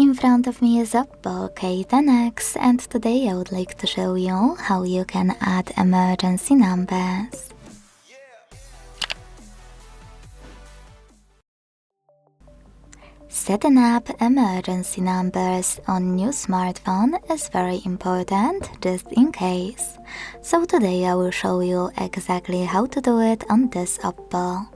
In front of me is OPPO K10x, and today I would like to show you how you can add emergency numbers. Setting up emergency numbers on new smartphone is very important, just in case. So today I will show you exactly how to do it on this OPPO.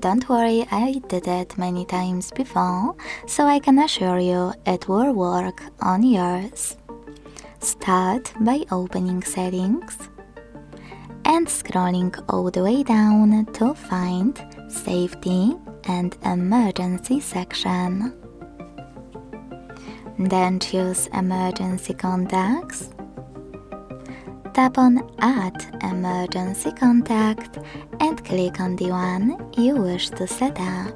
Don't worry, I did it many times before, so I can assure you it will work on yours. Start by opening settings and scrolling all the way down to find safety and emergency section. Then choose emergency contacts. Tap on Add Emergency Contact and click on the one you wish to set up.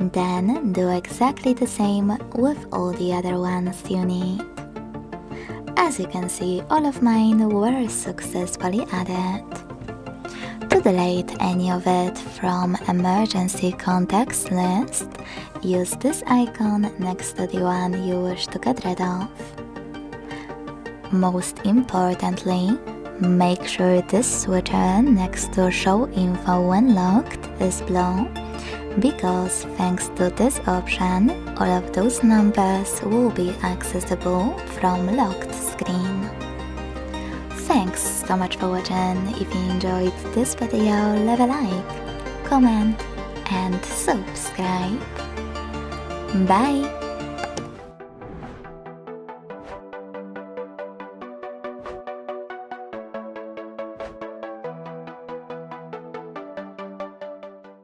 Then do exactly the same with all the other ones you need. As you can see, all of mine were successfully added. To delete any of it from emergency contacts list, use this icon next to the one you wish to get rid of. Most importantly, make sure this switcher next to Show Info when locked is blue, because thanks to this option, all of those numbers will be accessible from locked screen. Thanks so much for watching. If you enjoyed this video, leave a like, comment and subscribe. Bye!